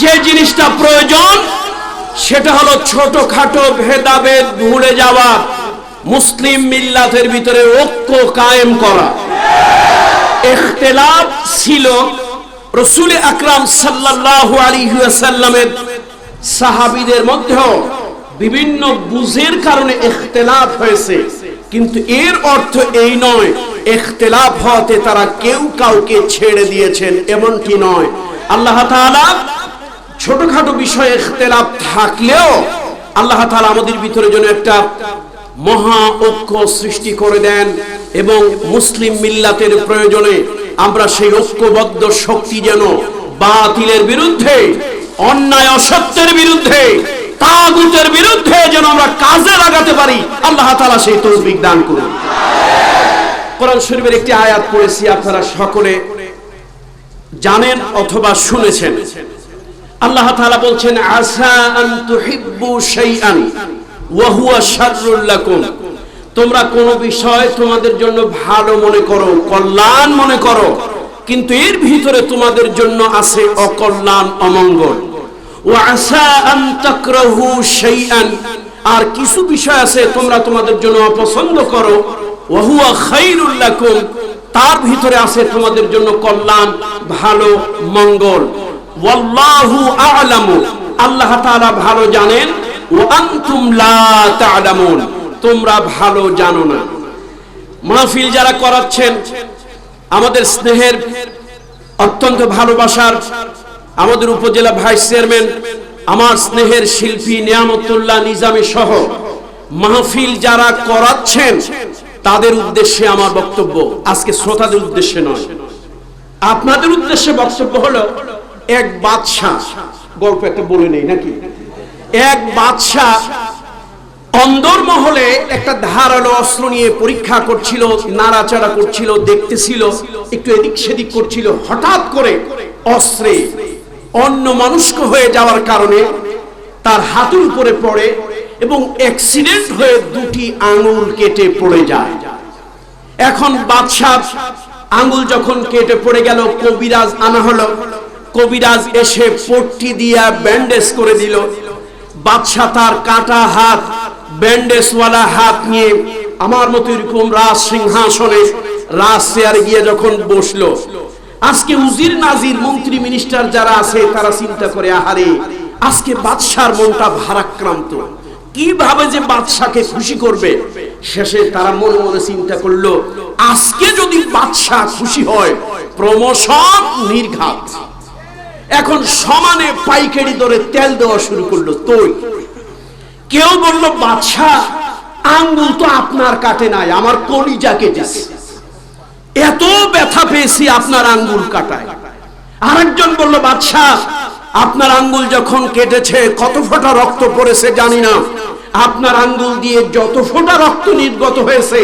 যে জিনিসটা প্রয়োজন সেটা হলো ছোটখাটো ভেদাভেদ ভুলে যাওয়া, মুসলিম মিল্লাতের ভিতরে ঐক্য কায়েম করা। ইখতিলাফ ছিল রাসূল আকরাম সাল্লাল্লাহু আলাইহি ওয়াসাল্লামের সাহাবীদের মধ্যেও বিভিন্ন বুঝের কারণে ইখতিলাফ হয়েছে, কিন্তু এর অর্থ এই নয় ইখতিলাফ হতে তারা কেউ কাউকে ছেড়ে দিয়েছেন, এমনটি নয়। আল্লাহ তাআলা ছোটখাটো বিষয়ে ইখতিলাফ থাকলেও আল্লাহ তাআলা আমাদের ভিতরে যেন একটা মহা ঐক্য সৃষ্টি করে দেন এবং মুসলিম মিল্লাতের প্রয়োজনে আমরা সেই ঐক্যবদ্ধ শক্তি যেন বাতিলের বিরুদ্ধে, অন্যায় অসত্যের বিরুদ্ধে, তাগুতের বিরুদ্ধে যেন আমরা কাজে লাগাতে পারি। আল্লাহ তাআলা সেই তৌফিক দান করুন। কোরআন শরীফের একটি আয়াত পড়েছি, আপনারা সকলে জানেন অথবা শুনেছেন। আল্লাহ তাআলা বলছেন, আসা আন তুহিব্বু শাইআন ওয়া হুয়া শাররুল লাকুম। তোমরা কোন বিষয় তোমাদের জন্য ভালো মনে করো, কল্যাণ মনে করো, কিন্তু এর ভিতরে তোমাদের জন্য আছে অকল্যাণ, অমঙ্গল। ওয়া আসা আন তাকরাহু শাইআন, আর কিছু বিষয় আছে তোমরা তোমাদের জন্য অপছন্দ করো, ওয়া হুয়া খায়রুল লাকুম, তার ভিতরে আছে তোমাদের জন্য কল্যাণ, ভালো, মঙ্গল। ওয়াল্লাহু আ'লামু, আল্লাহ তাআলা ভালো জানেন, ওয়া আনতুম লা তা'লামুন, তোমরা ভালো জানো না। মাহফিল যারা করাচ্ছেন, আমাদের স্নেহের, অত্যন্ত ভালোবাসার আমাদের উপজেলা ভাইস চেয়ারম্যান, আমার স্নেহের শিল্পী নিয়ামতুল্লাহ নিজামী সহ মাহফিল যারা করাচ্ছেন, তাদের উদ্দেশ্যে আমার বক্তব্য, আজকে শ্রোতাদের উদ্দেশ্যে নয়, আপনাদের উদ্দেশ্যে বক্তব্য হলো, এক বাদশা, গল্প একটা বলে নেই নাকি, এক বাদশা অন্দরমহলে একটা ধারালো অস্ত্র নিয়ে পরীক্ষা করছিল, নাড়াচাড়া করছিল, দেখতেছিল, একটু এদিক সেদিক করছিল। হঠাৎ করে অস্ত্রে অন্য মনস্ক হয়ে যাওয়ার কারণে তার হাতের উপরে পড়ে এবং অ্যাক্সিডেন্ট হয়ে দুটি আঙ্গুল কেটে পড়ে যায়। এখন বাদশাহ আঙ্গুল যখন কেটে পড়ে গেল, কবিরাজ আনা হলো। কবিরাজ এসে পট্টি দিয়া ব্যান্ডেজ করে দিল। বাদশাহ তার কাটা হাত, ব্যান্ডেজওয়ালা হাত নিয়ে আমার মতো এরকম রাজ সিংহাসনে, রাজ চেয়ারে গিয়ে যখন বসলো, আজকে উজির নাজির মন্ত্রী মিনিস্টার যারা আছে তারা চিন্তা করে, আহারে আজকে বাদশার মনটা ভারাক্রান্ত, কিভাবে যে বাদশাকে খুশি করবে। শেষে তারা মনে মনে চিন্তা করলো, আজকে যদি বাদশা খুশি হয়, প্রমোশন নির্ঘাত। এখন সমানে পাইকারি দরে তেল দেওয়া শুরু করলো। তোই কেউ বলল, বাদশা আঙ্গুল তো আপনার কাটে নাই, আমার কলিজা কেটেছে, এত ব্যথা পেয়েছি আপনার আঙ্গুল কাটায়। আরেকজন বলল, বাদশা আপনার আঙ্গুল যখন কেটেছে, কত ফোঁটা রক্ত পড়েছে জানি না, আপনার আঙ্গুল দিয়ে যত ফোঁটা রক্ত নির্গত হয়েছে,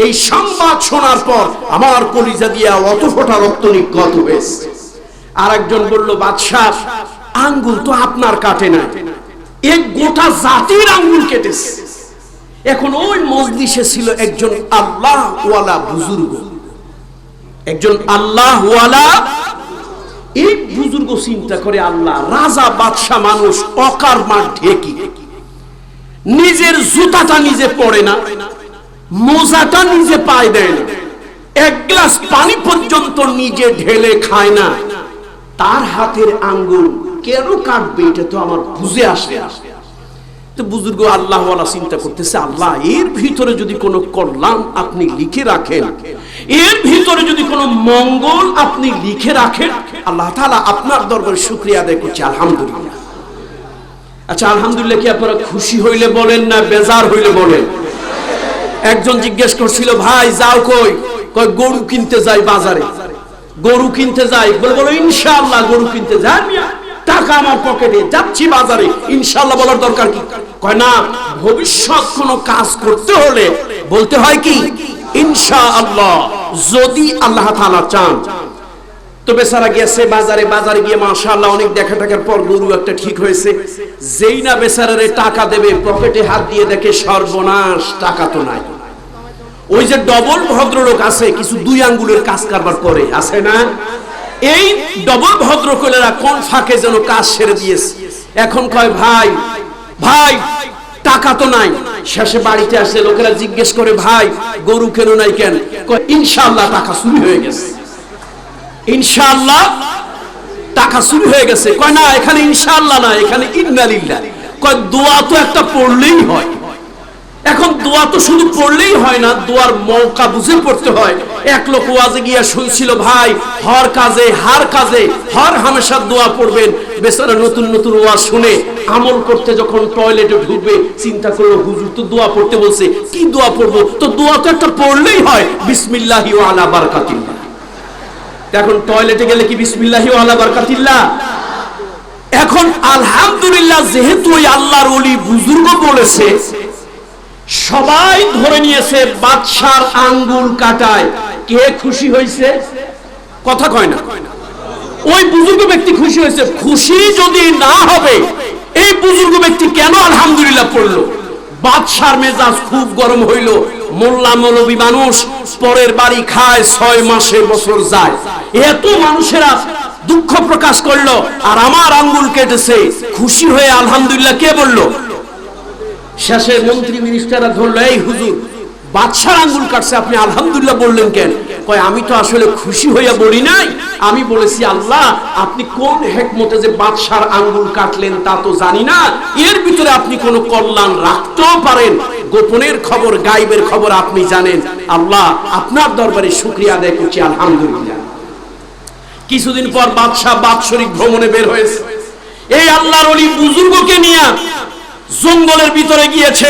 এই সংবাদ শোনার পর আমার কলিজা দিয়ে অত ফোঁটা রক্ত নির্গত হয়েছে। আরেকজন বলল, বাদশাহ আঙ্গুল তো আপনার কাটে না, এক গোটা জাতির আঙ্গুল কেটেছে। এখন ওই মজলিসে ছিল একজন আল্লাহ ওয়ালা বুজুর্গ, একজন আল্লাহ ওয়ালা। এই বুজুর্গ চিন্তা করে, আল্লাহ রাজা বাদশাহ মানুষ, অকারমা ঢেকি, নিজের জুতাটা নিজে পড়ে না, মোজাটা নিজে পায় দেয় না, এক গ্লাস পানি পর্যন্ত নিজে ঢেলে খায় না, তার হাতের আঙ্গুল কেন কাটবে, এটা তো আমার বুঝে আসে। তো বুজুর্গ আল্লাহ ওয়ালা চিন্তা করতেছে, আল্লাহ এর ভিতরে যদি কোনো কল্যাণ আপনি লিখে রাখেন, এর ভিতরে যদি কোনো মঙ্গল আপনি লিখে রাখেন, আল্লাহ তাআলা আপনার দরবারে শুকরিয়া আদায় করছি, আলহামদুলিল্লাহ। আচ্ছা, আলহামদুলিল্লাহ কি আপনারা খুশি হইলে বলেন না বেজার হইলে বলেন? একজন জিজ্ঞেস করছিল, ভাই যাও কই? কই গরু কিনতে যাই বাজারে। গরু কিনতে যাই, বলো ইনশাআল্লাহ গরু কিনতে যাই, টাকা আমার পকেটে, যাচ্ছি বাজারে, ইনশাআল্লাহ বলার দরকার কি? কয় না, ভবিষ্যৎ কোনো কাজ করতে হলে বলতে হয় কি ইনশাআল্লাহ, যদি আল্লাহ তাআলা চান। তো বেচারা গেছে বাজারে, বাজারে গিয়ে মাশাআল্লাহ অনেক দেখা টাকার পর গরু একটা ঠিক হয়েছে। যেই না বেচারারে টাকা দেবে, পকেটে হাত দিয়ে দেখে সর্বনাশ, টাকা তো নাই। ওই যে ডবল ভদ্রলোক আছে, কিছু দুই আঙ্গুলের কাজ কারবার করে, আছে না? এই ডবল ভদ্রকুলেরা কোন ফাঁকে যেন কাজ সেরে দিয়েছে। এখন কয় ভাই ভাই টাকা তো নাই। শেষে বাড়িতে আসে লোকেরা জিজ্ঞেস করে ভাই গরু কেন নাই কেন? কয় ইনশাআল্লাহ টাকা চুরি হয়ে গেছে, ইনশাআল্লাহ টাকা চুরি হয়ে গেছে। কয় না এখানে ইনশাআল্লাহ না, এখানে ইন্না লিল্লাহ। কয় দোয়া তো একটা পড়লেই হয়। এখন দোয়া তো শুধু পড়লেই হয় না, দোয়ার মৌকা বুঝে পড়তে হয়। এক লোক ওয়াজে গিয়া শুনছিল ভাই হর কাজে হার কাজে হর হামেশা দোয়া পড়বেন। বেচারা নতুন নতুন ওয়াজ শুনে আমল করতে যখন টয়লেটে ঢুকবে চিন্তা করলো হুজুর তো দোয়া পড়তে বলছে, কি দোয়া পড়বো? তো দোয়া তো একটা পড়লেই হয়, বিসমিল্লাহি ওয়া আলা বারাকাতিল্লাহ। এখন টয়লেটে গেলে কি বিসমিল্লাহি ওয়া আলা বারাকাতিল্লাহ? এখন আলহামদুলিল্লাহ যেহেতু ওই আল্লাহর ওলি বুজুর্গ বলেছে, সবাই ধরে নিয়েছে বাদশার আঙ্গুল কাটায়। কে খুশি হয়েছে? কথা কয় না। ওই বুজুর্গ ব্যক্তি খুশি হয়েছে। খুশি যদি না হবে এই বুজুর্গ ব্যক্তি কেন আলহামদুলিল্লাহ পড়লো? বাদশার মেজাজ খুব গরম হইল। মোল্লা মৌলবী মানুষ, পরের বাড়ি খায়, 6 মাসে বছর যায়। এত মানুষেরা দুঃখ প্রকাশ করলো আর আমার আঙ্গুল কেটেছে। খুশি হয়ে আলহামদুলিল্লাহ কে বললো? শেষে মন্ত্রী মিনিস্টাররা ধরলো, এই হুজুর বাদশার আঙ্গুল কাটছে, আপনি আলহামদুলিল্লাহ বললেন কেন? কয় আমি তো আসলে খুশি হইয়া বলি নাই, আমি বলেছি আল্লাহ আপনি কোন হিকমতে যে বাদশার আঙ্গুল কাটলেন তা তো জানি না, এর ভিতরে আপনি কোন কল্যাণ রাখতেও পারেন, গোপনের খবর গায়েবের খবর আপনি জানেন। আল্লাহ আপনার দরবারে শুকরিয়া আদায় করছি, আলহামদুলিল্লাহ। কিছুদিন পর বাদশাহ বাৎসরিক ভ্রমণে বের হয়েছে। এই আল্লাহর ওলি বুজুর্গকে নিয়ে জঙ্গলের ভিতরে গিয়েছে।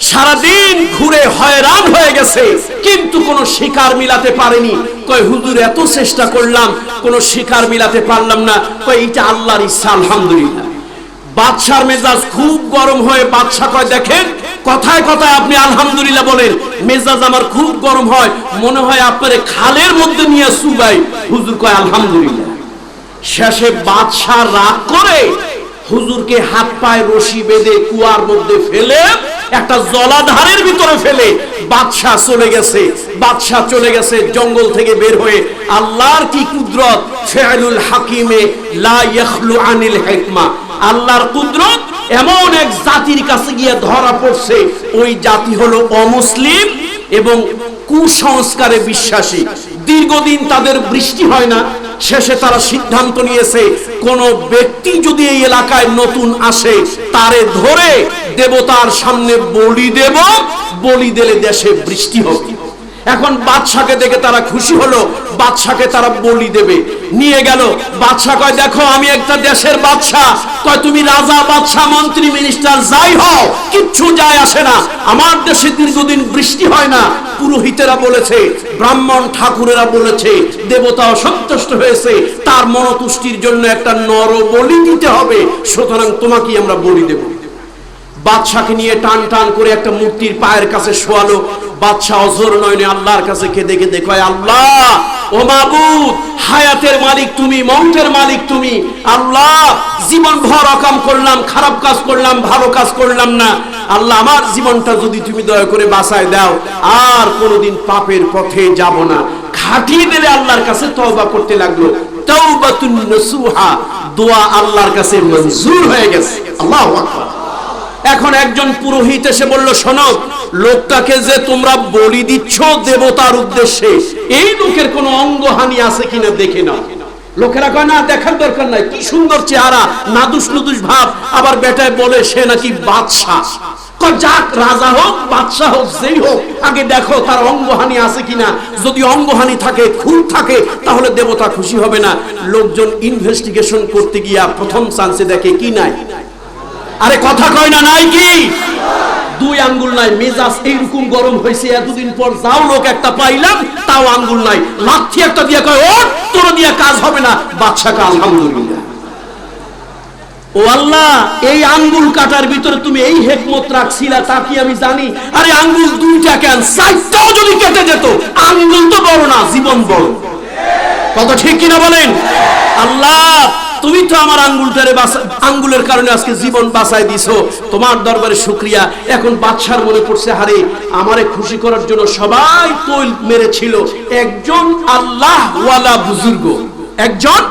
সারাদিন ঘুরে হয়রান হয়ে গেছে, কিন্তু কোনো শিকার মিলাতে পারেনি। কয় হুজুর এত চেষ্টা করলাম কোনো শিকার মিলাতে পারলাম না। কয় এটা আল্লাহর ইচ্ছা, আলহামদুলিল্লাহ। বাদশার মেজাজ খুব গরম হয়ে বাদশা কয় দেখেন কথায় কথায় আপনি আলহামদুলিল্লাহ বলেন, মেজাজ আমার খুব গরম হয়, মনে হয় আপনারে খালের মধ্যে নিয়ে চুবাই। হুজুর কয় আলহামদুলিল্লাহ। শেষে বাদশা রাগ করে হুজুরকে হাত পায়ে রশি বেঁধে কুয়ার মধ্যে ফেলে একটা জলাধারের ভিতরে ফেলে বাদশা চলে গেছে। বাদশা চলে গেছে জঙ্গল থেকে বের হয়ে। আল্লাহর কি কুদরত! ফিআলুল হাকিমে লা ইয়াখলু আনিল হিকমা। আল্লাহর কুদরত এমন এক জাতির কাছে গিয়ে ধরা পড়ছে, ওই জাতি হলো অমুসলিম এবং কুসংস্কারে বিশ্বাসী। দীর্ঘদিন তাদের বৃষ্টি হয় না। শেষে তারা সিদ্ধান্ত নিয়েছে কোন ব্যক্তি যদি এই এলাকায় নতুন আসে তারে ধরে দেবতার সামনে বলি দেব, বলি দিলে দেশে বৃষ্টি হবে। এখন বাদশাকে দেখে তারা খুশি হলো, বাদশাকে তারা বলি দেবে নিয়ে গেল। বাদশা কয় দেখো আমি একটা দেশের বাদশা। কয় তুমি রাজা বাদশা মন্ত্রী মিনিস্টার যাই হও কিচ্ছু যায় আসে না, আমার দেশে দীর্ঘদিন বৃষ্টি হয় না। পুরোহিতেরা বলেছে, ব্রাহ্মণ ঠাকুরেরা বলেছে, দেবতাও সন্তুষ্ট হয়েছে, তার মনতুষ্টির জন্য একটা নর বলি দিতে হবে, সুতরাং তোমাকে আমরা বলি দেব। বাদশাকে নিয়ে টান টান করে একটা মূর্তির পায়ের কাছে শোয়ালো। বাদশা অঝোর নয়নে আল্লাহর কাছে কেঁদে কেঁদে কয় আল্লাহ ও মাবুদ, হায়াতের মালিক তুমি, মৌতের মালিক তুমি। আল্লাহ জীবন ভর অকাম করলাম, খারাপ কাজ করলাম, ভালো কাজ করলাম না। আল্লাহ আমার জীবনটা যদি তুমি দয়া করে বাঁচায় দাও, আর কোনোদিন পাপের পথে যাব না। খাটিয়ে দিলে আল্লাহর কাছে তওবা করতে লাগলো। তাওবাতুন নসুহা, দোয়া আল্লাহর কাছে মঞ্জুর হয়ে গেছে। আল্লাহু আকবার। এখন একজন পুরোহিত এসে বলল, শোনো, লোকটাকে যে তোমরা বলি দিচ্ছ দেবতার উদ্দেশ্যে, এই লোকের কোনো অঙ্গহানি আছে কিনা দেখে নাও। লোকেরা কয় না, দেখার দরকার নাই, কি সুন্দর চেহারা, নাদুস নুদুস ভাব, আবার বেটায় বলে সে নাকি বাদশাহ। যাক, রাজা হোক বাদশাহ হোক যেই হোক, আগে দেখো তার অঙ্গহানি আছে কিনা। যদি অঙ্গহানি থাকে, খুন থাকে, তাহলে দেবতা খুশি হবে না। লোকজন ইনভেস্টিগেশন করতে গিয়া প্রথম চান্সে দেখে কি নাই। আরে কথা কয় না, নাই কি? 2 আঙ্গুল নাই। মেজাজ এইরকম গরম হয়েছে, এতদিন পর যাও লোক একটা পাইলাম, তাও আঙ্গুল নাই। লাঠি একটা দিয়ে কয় ও তোর দিয়ে কাজ হবে না। বাদশাকে আলহামদুলিল্লাহ। ও আল্লাহ, এই আঙ্গুল কাটার ভিতরে তুমি এই হিকমত রাখছিলা তা কি আমি জানি? আরে আঙ্গুল 2টা কেন, 4টাও যদি কেটে যেত। আঙ্গুল তো বড় না, জীবন বড়। কথা ঠিক কিনা বলেন? আল্লাহ তুমি তো আমার আঙ্গুলের কারণে আজকে জীবন বাঁচাই দিছো, তোমার দরবারে শুকরিয়া। এখন বাদশার মনে পড়ছে, হারে আমারে খুশি করার জন্য সবাই তোল মেরেছিল, একজন আল্লাহ ওয়ালা বুজুর্গ, একজন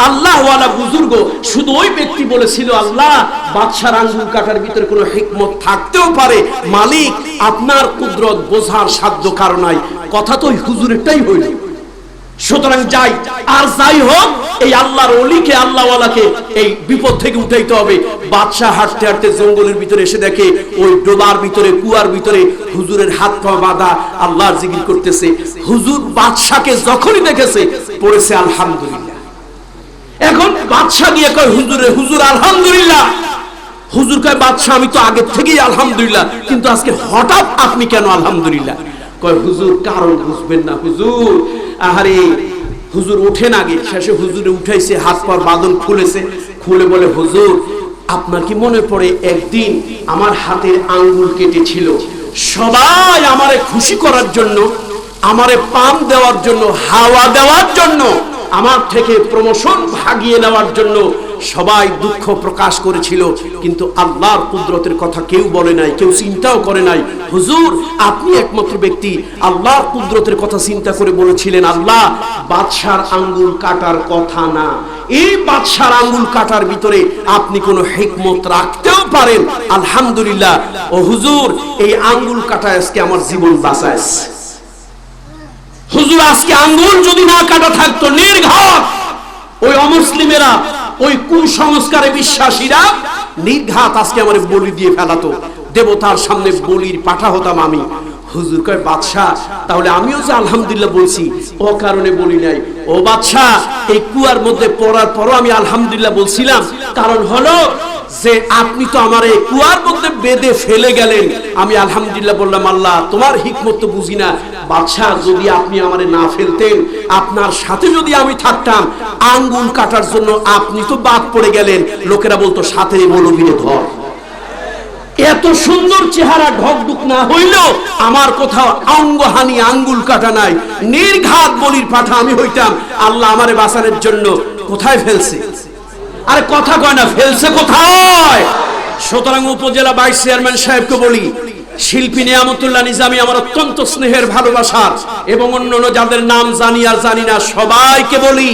আল্লাহওয়ালা বুজুর্গ, শুধু ওই ব্যক্তি বলেছিল, আল্লাহ বাদশার আঙ্গুল কাটার ভিতরে কোনো হিকমত থাকতেও পারে, মালিক আপনার কুদরত বোঝার সাধ্য কারো নাই। কথা তো ওই হুজুরেরটাই হইল। সুতরাং যাই আর যাই হোক, এই আল্লাহর ওলিকে আল্লাহওয়ালাকে এই বিপদ থেকে উঠাইতে হবে। বাদশাহ হাঁটতে হাঁটতে জঙ্গলের ভিতরে এসে দেখে ওই ডোবার ভিতরে, কুয়ার ভিতরে হুজুরের হাত পা বাঁধা, আল্লাহর জিকির করতেছে। হুজুর বাদশাকে যখনই দেখেছে পড়েছে আলহামদুলিল্লাহ। এখন বাদশাহ গিয়ে কয় হুজুরে, হুজুর আলহামদুলিল্লাহ। হুজুর কয় বাদশাহ আমি তো আগের থেকেই আলহামদুলিল্লাহ, কিন্তু আজকে হঠাৎ আপনি কেন আলহামদুলিল্লাহ? কয় হুজুর কারণ বুঝবেন না হুজুর। আহারে হুজুর ওঠেন আগে, শেষে হুজুরে উঠাইছে, হাত পা বাঁধন খুলেছে, খুলে বলে হুজুর আপনার কি মনে পড়ে একদিন আমার হাতের আঙ্গুল কেটেছিল, সবাই আমারে খুশি করার জন্য, আমারে পান দেওয়ার জন্য, হাওয়া দেওয়ার জন্য, আমার থেকে প্রমোশন ভাগিয়ে নেওয়ার জন্য সবাই দুঃখ প্রকাশ করেছিল, কিন্তু আল্লাহর কুদরতের কথা কেউ বলে নাই, কেউ চিন্তাও করে নাই। হুজুর আপনি একমাত্র ব্যক্তি আল্লাহর কুদরতের কথা চিন্তা করে বলেছিলেন, আল্লাহ বাদশার আঙ্গুল কাটার কথা না, এই বাদশার আঙ্গুল কাটার ভিতরে আপনি কোনো হিকমত রাখতেও পারেন, আলহামদুলিল্লাহ। ও হুজুর এই আঙ্গুল কাটা আজকে আমার জীবন বাঁচাইছে। হুজুর আজকে আঙ্গুল যদি না কাটা থাকতো, নির্ঘাত ওই অমুসলিমেরা, ওই কুসংস্কারে বিশ্বাসীরা নির্ঘাত আজকে আমার বলি দিয়ে ফেলাতো, দেবতার সামনে বলির পাঠা হতাম আমি। হুজুর কয় বাদশাহ তাহলে আমিও যে আলহামদুলিল্লাহ বলছি ও কারণে বলি নাই। ও বাদশাহ এই কুয়ার মধ্যে পড়ার পরও আমি আলহামদুলিল্লাহ বলছিলাম, কারণ হলো যে আপনি তো আমার এই কুয়ার মধ্যে বেঁধে ফেলে গেলেন, আমি আলহামদুলিল্লাহ বললাম, আল্লাহ তোমার হিকমত তো বুঝি না। বাদশাহ যদি আপনি আমারে না ফেলতেন, আপনার সাথে যদি আমি থাকতাম, আঙ্গুল কাটার জন্য আপনি তো বাদ পড়ে গেলেন, লোকেরা বলতো সাথে মৌলবীরে ধর। এত সুন্দর চেহারা ঢকঢুক না হইলেও আমার কোথাও অঙ্গহানি, আঙ্গুল কাটা নাই, নির্ঘাত বলির পাঠা আমি হইতাম। আল্লাহ আমারে বাঁচানোর জন্য কোথায় ফেলছে? আরে কথা কয় না, ফেলছে কোথায়? সুতরাং উপজেলা ভাইস চেয়ারম্যান সাহেবকে বলি, শিল্পী নিয়ামতুল্লাহ নিজামী আমার অত্যন্ত স্নেহের, ভালোবাসার, এবং অন্যান্য যাদের নাম জানি আর জানি না সবাইকে বলি,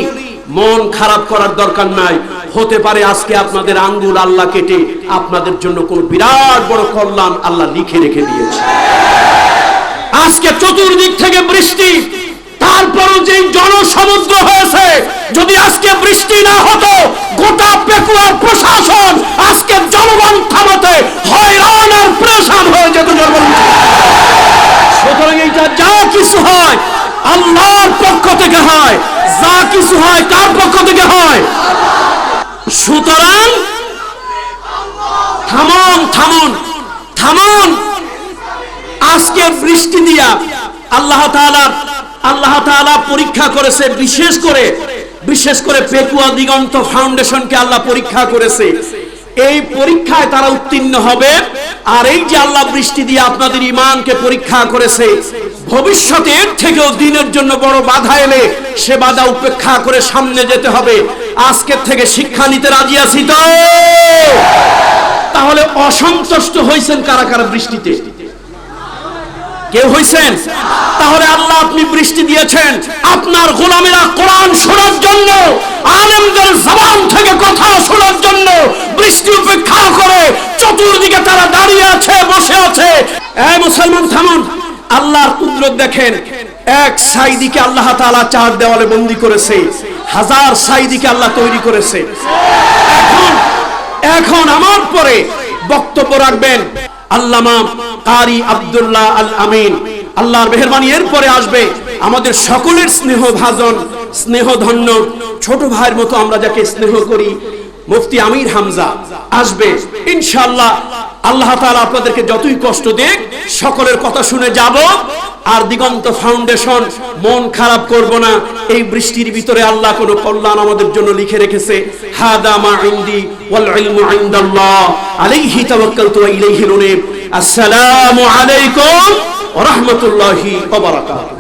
মন খারাপ করার দরকার নাই। হতে পারে আজকে আপনাদের আঙ্গুল আল্লাহ কেটে আপনাদের জন্য কোন বিরাট বড় কল্যাণ আল্লাহ লিখে রেখে দিয়েছে। আজকে চতুর্দিক থেকে বৃষ্টি, তারপরও যে জনসমুদ্র হয়েছে, যদি আজকে বৃষ্টি না হতো গোটা পেকুয়ার প্রশাসন আজকে জনগণ থামাতে হয়রান আর পরেশান হয়ে যেত। সুতরাং এইটা যা কিছু হয় আল্লাহর পক্ষ থেকে হয়, যা কিছু হয় কার পক্ষ থেকে হয়? সুতরাং থামুন থামুন থামুন। আজকে বৃষ্টি দিয়া আল্লাহ তাআলা পরীক্ষা করেছে, বিশেষ করে পেকুয়া দিগন্ত ফাউন্ডেশনকে আল্লাহ পরীক্ষা করেছে। এই পরীক্ষায় তারা উত্তীর্ণ হবে। আর এই যে আল্লাহ বৃষ্টি দিয়ে আপনাদের ঈমানকে পরীক্ষা করেছে, ভবিষ্যতে এর থেকেও দিনের জন্য বড় বাধা এলে সে বাধা উপেক্ষা করে সামনে যেতে হবে। আজকের থেকে শিক্ষা নিতে রাজি আছি তো? তাহলে অসন্তুষ্ট হয়েছেন কারা কারা বৃষ্টিতে? কেউ হইছেন? তাহলে আল্লাহ আপনি বৃষ্টি দিয়েছেন আপনার গোলামেরা কোরআন শোনার জন্য, আলেমদের জবান থেকে কথা শোনার জন্য। বৃষ্টি উপেক্ষা করে চতুর্দিকে তারা দাঁড়িয়ে আছে, বসে আছে। এই মুসলমান থামুন, আল্লাহর কুদরত দেখেন। এক সাইদিকে আল্লাহ তাআলা চার দেওয়ালে বন্দী করেছে, হাজার সাইদিকে আল্লাহ তৈরি করেছে। এখন আমার পরে বক্তব্য রাখবেন আল্লামা কারি আব্দুল্লাহ আল আমিন। আল্লাহর মেহেরবানি এরপরে আসবে আমাদের সকলের স্নেহভাজন, স্নেহধন্য ছোট ভাইয়ের মতো আমরা যাকে স্নেহ করি, মুফতি আমির হামজা আসবে ইনশাআল্লাহ। আল্লাহ তাআলা আপনাদেরকে যতই কষ্ট দেখ সকলের কথা শুনে যাব। আর দিগন্ত ফাউন্ডেশন মন খারাপ করব না। এই বৃষ্টির ভিতরে আল্লাহ কোন কল্যাণ আমাদের জন্য লিখে রেখেছে। হাদা মা ইনদি ওয়াল ইলমু ইনদাল্লাহ আলাইহি তাওয়াক্কালতু ওয়া ইলাইহি উনীব। আসসালামু আলাইকুম ওয়া রাহমাতুল্লাহি ওয়া বারাকাতুহু।